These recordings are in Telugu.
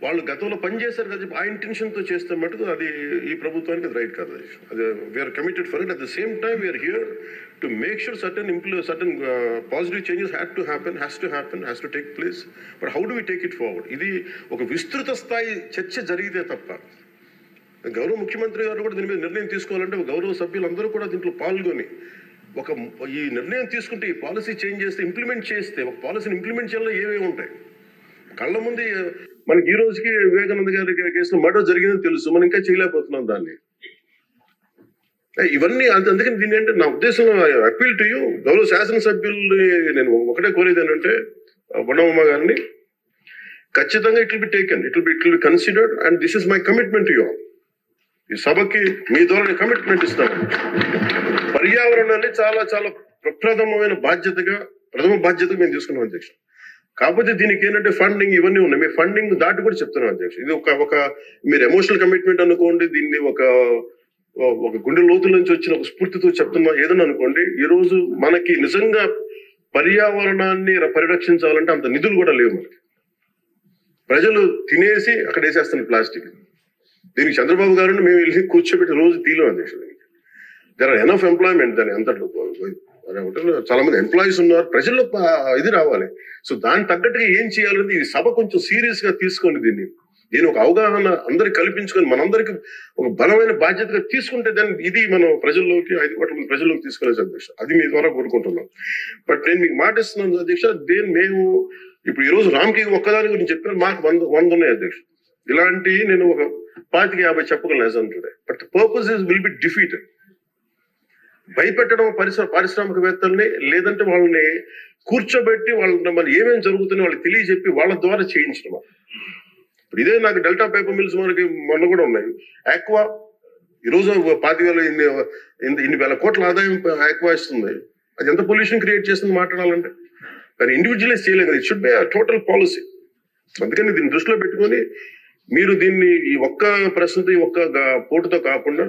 వాళ్ళు గతంలో పనిచేశారు కదా ఆ ఇంటెన్షన్తో చేస్తే మటుకు అది ఈ ప్రభుత్వానికి అది రైట్ కాదు. అది we're committed for it. At the same time we're here to make sure certain positive changes has to take place. But how do we take it forward? ఇది ఒక విస్తృత స్థాయి చర్చ జరిగితే తప్ప, గౌరవ ముఖ్యమంత్రి గారు కూడా దీని మీద నిర్ణయం తీసుకోవాలంటే గౌరవ సభ్యులందరూ కూడా దీంట్లో పాల్గొని ఈ నిర్ణయం తీసుకుంటే, ఈ పాలసీ చేంజ్ చేస్తే, ఇంప్లిమెంట్ చేస్తే, ఒక పాలసీని ఇంప్లిమెంట్ చేయాలో ఏమేమి ఉంటాయి కళ్ళ ముందు. మనకి ఈ రోజుకి వివేకానంద గారి కేసులో మర్డర్ జరిగిందని తెలుసు, మనం ఇంకా చేయలేకపోతున్నాం దాన్ని. ఇవన్నీ అందుకని దీన్ని అంటే నా ఉద్దేశంలో అపీల్ టు యూ, గౌరవ శాసనసభ్యుల్ని నేను ఒకటే కోరేది ఏంటంటే, బొండమ్మ గారిని ఖచ్చితంగా it will be taken, it will be considered, and this is my commitment to you. ఈ సభకి మీ ద్వారా కమిట్మెంట్ ఇస్తాను. పర్యావరణాన్ని చాలా చాలా ప్రథమ బాధ్యతగా మేము తీసుకున్నాం అధ్యక్ష. కాకపోతే దీనికి ఏంటంటే ఫండింగ్ ఇవన్నీ ఉన్నాయి. మేము ఫండింగ్ దాటి కూడా చెప్తున్నాం అధ్యక్ష. ఇది ఒక మీరు ఎమోషనల్ కమిట్మెంట్ అనుకోండి, దీన్ని ఒక గుండె లోతుల నుంచి వచ్చిన ఒక స్ఫూర్తితో చెప్తున్నా ఏదన్నా అనుకోండి. ఈ రోజు మనకి నిజంగా పర్యావరణాన్ని పరిరక్షించాలంటే అంత నిధులు కూడా లేవు మనకి. ప్రజలు తినేసి అక్కడ వేసేస్తున్న ప్లాస్టిక్. దీనికి చంద్రబాబు గారిని మేము వెళ్ళి కూర్చోబెట్టి రోజు తీయలేం అధ్యక్ష. There are enough employment. దాని అంతట్లో చాలా మంది ఎంప్లాయీస్ ఉన్నారు, ప్రజల్లో ఇది రావాలి. సో దానికి తగ్గట్టుగా ఏం చేయాలని ఈ సభ కొంచెం సీరియస్ గా తీసుకోండి. దీని ఒక అవగాహన అందరికి కల్పించుకొని మనందరికి ఒక బలమైన బాధ్యతగా తీసుకుంటే దాన్ని ఇది మనం ప్రజల్లోకి 5 కోట్ల మంది ప్రజల్లోకి తీసుకెళ్ళచ్చు అధ్యక్ష. అది మీ ద్వారా కోరుకుంటున్నాం. బట్ నేను మీకు మాట ఇస్తున్నాను అధ్యక్ష, మేము ఇప్పుడు ఈ రోజు రామ్కి ఒక్కదాని గురించి చెప్పాను, మాకు 100 ఉన్నాయి అధ్యక్ష. ఇలాంటి నేను ఒక 25-50 చెప్పగలను as on today. But purpose will be defeated. భయపెట్టడం పారిశ్రామికవేత్తల్ని, లేదంటే వాళ్ళని కూర్చోబెట్టి వాళ్ళని మరి ఏమేమి జరుగుతున్నాయి వాళ్ళకి తెలియజెప్పి వాళ్ళ ద్వారా చేయించడం. ఇప్పుడు ఇదే నాకు డెల్టా పేపర్ మిల్స్ మనకి మొన్న కూడా ఉన్నాయి. ఆక్వా ఈరోజు 25,000 ఇన్ని వేల కోట్ల ఆదాయం ఆక్వా ఇస్తుంది. అది ఎంత పొల్యూషన్ క్రియేట్ చేస్తుంది మాట్లాడాలంటే. కానీ ఇండివిజువలైజ్ చేయలేదు కదా. It should be total policy. అందుకని దీన్ని దృష్టిలో పెట్టుకొని మీరు దీన్ని ఈ ఒక్క ప్రశ్నతో ఈ ఒక్క పోటుతో కాకుండా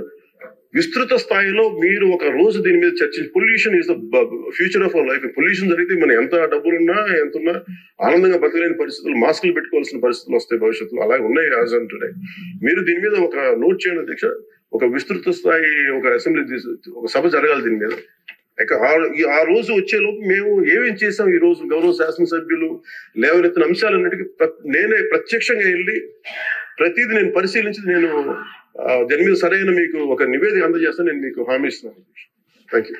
విస్తృత స్థాయిలో మీరు ఒక రోజు దీని మీద చర్చించి, pollution is the future of our life. Pollution జరిగితే మనం ఎంత డబ్బులున్నా ఎంతున్నా ఆనందంగా బతకలేని పరిస్థితులు, మాస్కులు పెట్టుకోవాల్సిన పరిస్థితులు వస్తాయి భవిష్యత్తులో. అలాగే ఉన్నాయి యాజ్ ఆన్ టుడే. మీరు దీని మీద ఒక నోట్ చేయండి అధ్యక్ష. ఒక విస్తృత స్థాయి ఒక అసెంబ్లీ ఒక సభ జరగాలి దీని మీద. ఆ రోజు వచ్చేలోపు మేము ఏమేం చేసాం, ఈ రోజు గౌరవ శాసనసభ్యులు లేవనెత్తిన అంశాలన్నిటికీ నేనే ప్రత్యక్షంగా వెళ్ళి ప్రతిదీ నేను పరిశీలించి నేను దాని మీద సరైన మీకు ఒక నివేదిక అందజేస్తాను. నేను మీకు హామీ ఇస్తున్నాను. Thank you.